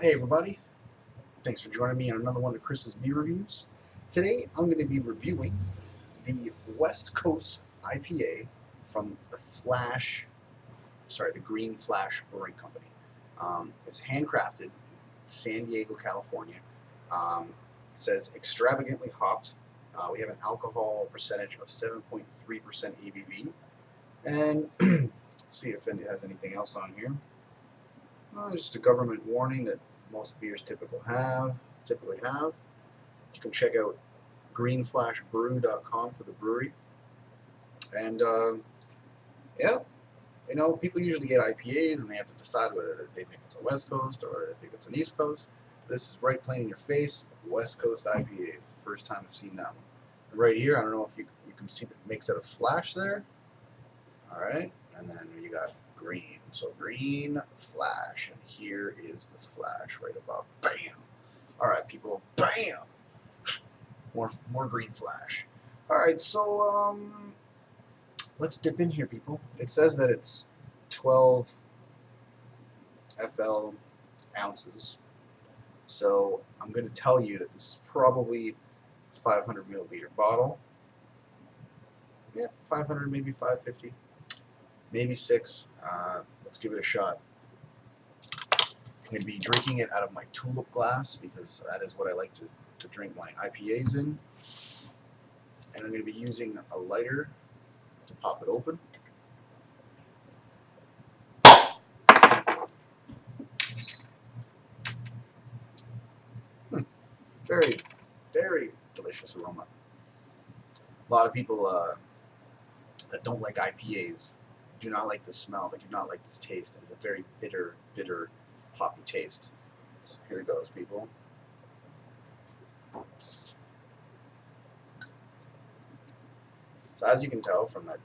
Hey everybody, thanks for joining me on another one of Chris's beer reviews. Today I'm going to be reviewing the West Coast IPA from the Green Flash Brewing Company. It's handcrafted in San Diego, California. It says extravagantly hopped. We have an alcohol percentage of 7.3% ABV. And let's see if it has anything else on here. Just a government warning that most beers typically have. You can check out greenflashbrew.com for the brewery. And yeah, people usually get IPAs and they have to decide whether they think it's a West Coast or whether they think it's an East Coast. This is right plain in your face. West Coast IPA. It's the first time I've seen that one. And right here, I don't know if you can see that makes it a flash there. All right, and then you got green. So green flash, and here is the flash right above. Bam! All right, people. Bam! More green flash. All right, so let's dip in here, people. It says that it's 12 FL ounces. So I'm going to tell you that this is probably a 500 milliliter bottle. Yeah, 500, maybe 550. Maybe 6. Let's give it a shot. I'm going to be drinking it out of my tulip glass because that is what I like to drink my IPAs in. And I'm going to be using a lighter to pop it open. Very, very delicious aroma. A lot of people that don't like IPAs do not like the smell. They do not like this taste. It is a very bitter, hoppy taste. So here it goes, people. So as you can tell from that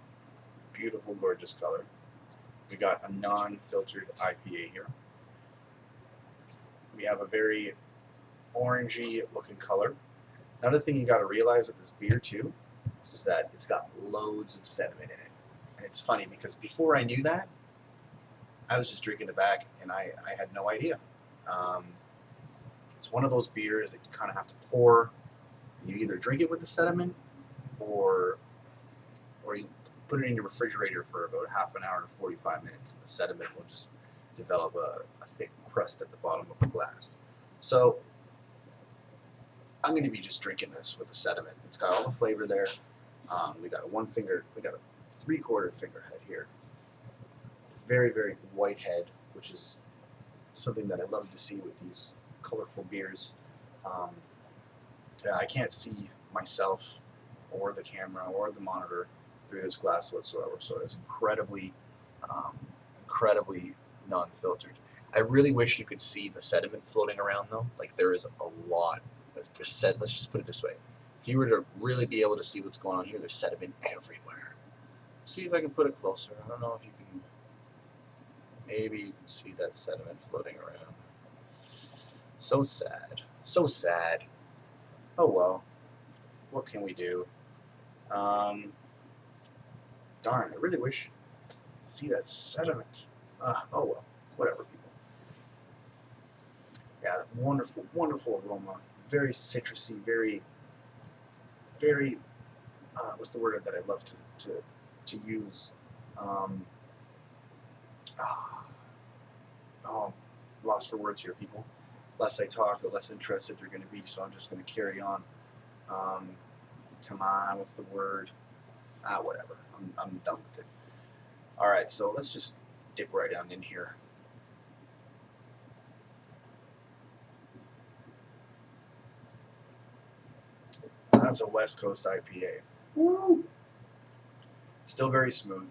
beautiful, gorgeous color, we got a non-filtered IPA here. We have a very orangey looking color. Another thing you got to realize with this beer too is that it's got loads of sediment in it. And it's funny because before I knew that, I was just drinking it back and I had no idea. It's one of those beers that you kind of have to pour. You either drink it with the sediment or you put it in your refrigerator for about half an hour to 45 minutes, and the sediment will just develop a thick crust at the bottom of the glass. So I'm going to be just drinking this with the sediment. It's got all the flavor there. We got a 3/4 finger head here. Very, very white head, which is something that I love to see with these colorful beers. I can't see myself or the camera or the monitor through this glass whatsoever, so it's incredibly non-filtered. I really wish you could see the sediment floating around though. Like there is a lot. Let's just put it this way: if you were to really be able to see what's going on here, there's sediment everywhere. Let's see if I can put it closer. I don't know if you can. Maybe you can see that sediment floating around. So sad. So sad. Oh well. What can we do? Darn, I really wish I could see that sediment. Oh well. Whatever, people. Yeah, wonderful, wonderful aroma. Very citrusy, very, what's the word that I love to use? Lost for words here, people. Less I talk, the less interested you're going to be, so I'm just going to carry on. Come on, what's the word? Whatever. I'm done with it. All right, so let's just dip right down in here. That's a West Coast IPA. Woo! Still very smooth.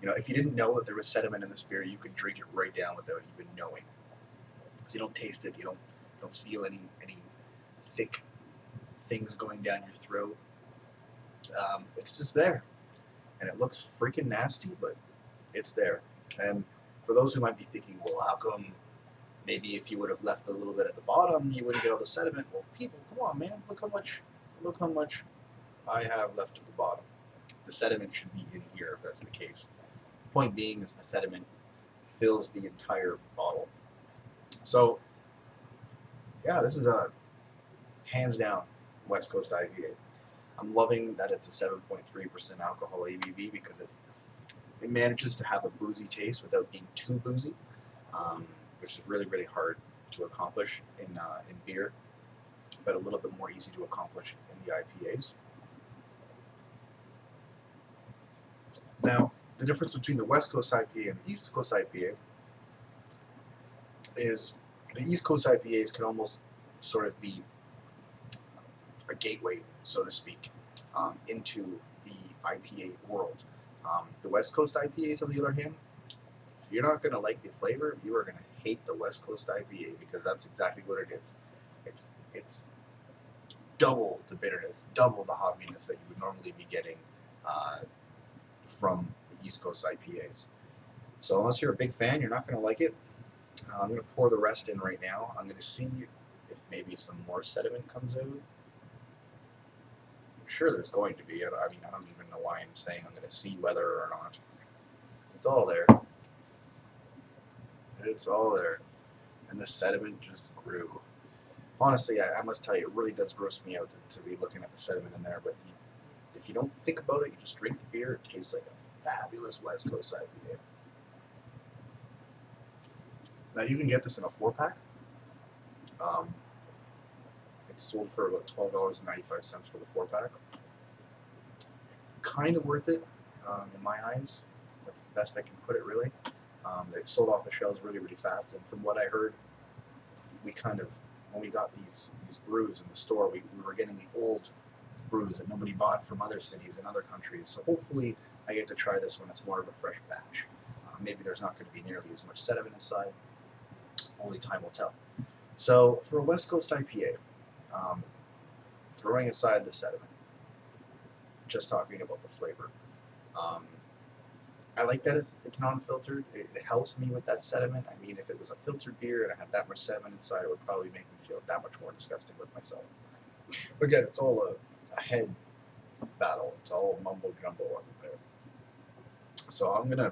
If you didn't know that there was sediment in this beer, you could drink it right down without even knowing. So you don't taste it, you don't feel any thick things going down your throat. It's just there, and it looks freaking nasty, but it's there. And for those who might be thinking, well, how come? Maybe if you would have left a little bit at the bottom, you wouldn't get all the sediment. Well, people, come on, man, look how much I have left at the bottom. The sediment should be in here if that's the case. Point being is the sediment fills the entire bottle. So yeah, this is a hands down West Coast IPA. I'm loving that it's a 7.3% alcohol ABV because it manages to have a boozy taste without being too boozy, which is really hard to accomplish in beer, but a little bit more easy to accomplish in the IPAs. Now, the difference between the West Coast IPA and the East Coast IPA is the East Coast IPAs can almost sort of be a gateway, so to speak, into the IPA world. The West Coast IPAs, on the other hand, if you're not going to like the flavor, you are going to hate the West Coast IPA because that's exactly what it is. It's double the bitterness, double the hoppiness that you would normally be getting from the East Coast IPAs. So unless you're a big fan, you're not going to like it. I'm going to pour the rest in right now. I'm going to see if maybe some more sediment comes out. I'm sure there's going to be. I mean, I don't even know why I'm saying I'm going to see whether or not. It's all there. It's all there. And the sediment just grew. Honestly, I must tell you, it really does gross me out to be looking at the sediment in there. But if you don't think about it, you just drink the beer, it tastes like a fabulous West Coast IPA. Now, you can get this in a 4-pack. It's sold for about $12.95 for the 4-pack. Kind of worth it, in my eyes. That's the best I can put it, really. They sold off the shelves really fast, and from what I heard, we kind of, when we got these brews in the store, we were getting the old brews that nobody bought from other cities and other countries. So hopefully I get to try this when it's more of a fresh batch. Maybe there's not going to be nearly as much sediment inside. Only time will tell. So for a West Coast IPA, throwing aside the sediment, just talking about the flavor, I like that it's non-filtered. It helps me with that sediment. I mean, if it was a filtered beer and I had that much sediment inside, it would probably make me feel that much more disgusting with myself. Again, it's all a head battle. It's all mumbo jumbo up there. So I'm gonna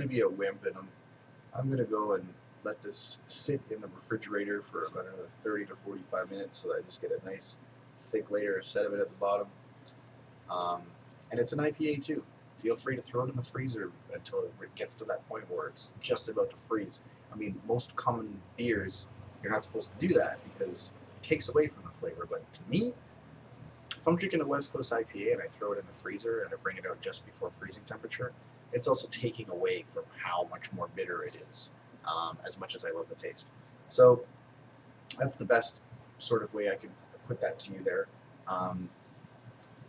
be a wimp, and I'm gonna go and let this sit in the refrigerator for about another 30 to 45 minutes, so that I just get a nice thick layer of sediment at the bottom. And it's an IPA too. Feel free to throw it in the freezer until it gets to that point where it's just about to freeze. I mean, most common beers, you're not supposed to do that because it takes away from the flavor. But to me, if I'm drinking a West Coast IPA and I throw it in the freezer and I bring it out just before freezing temperature, it's also taking away from how much more bitter it is, as much as I love the taste. So that's the best sort of way I can put that to you there.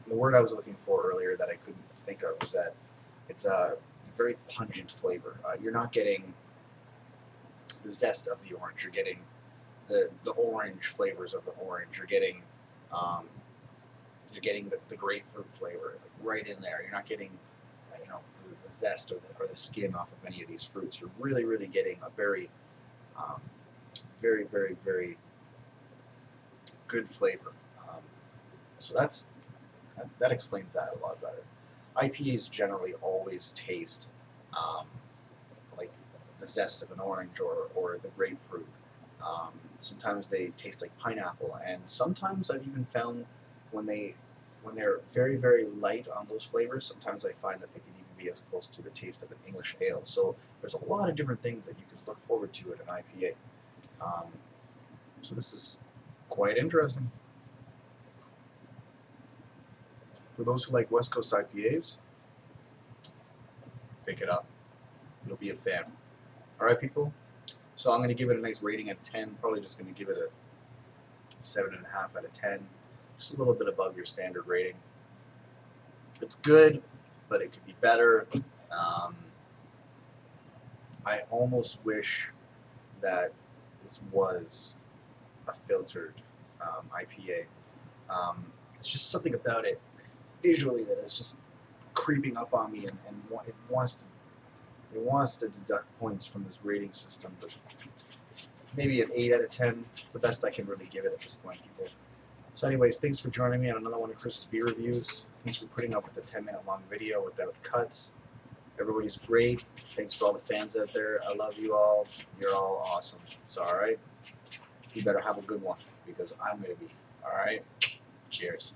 The word I was looking for earlier that I couldn't think of was that it's a very pungent flavor. You're not getting the zest of the orange. You're getting the orange flavors of the orange. You're getting the grapefruit flavor right in there. You're not getting the zest or the skin off of any of these fruits. You're really getting a very very good flavor. So that explains that a lot better. IPAs generally always taste like the zest of an orange or the grapefruit. Sometimes they taste like pineapple, and sometimes I've even found when they're very light on those flavors, sometimes I find that they can even be as close to the taste of an English ale. So there's a lot of different things that you can look forward to at an IPA. So this is quite interesting. For those who like West Coast IPAs, pick it up. You'll be a fan. All right, people. So I'm going to give it a nice rating out of 10. Probably just going to give it a 7.5 out of 10. Just a little bit above your standard rating. It's good, but it could be better. I almost wish that this was a filtered IPA. It's just something about it visually that is just creeping up on me, and it wants to deduct points from this rating system, but maybe an 8 out of 10. It's the best I can really give it at this point, people. So anyways, thanks for joining me on another one of Chris's beer reviews. Thanks for putting up with the 10-minute long video without cuts. Everybody's great. Thanks for all the fans out there. I love you all. You're all awesome. So, all right, you better have a good one because I'm gonna be. All right, cheers.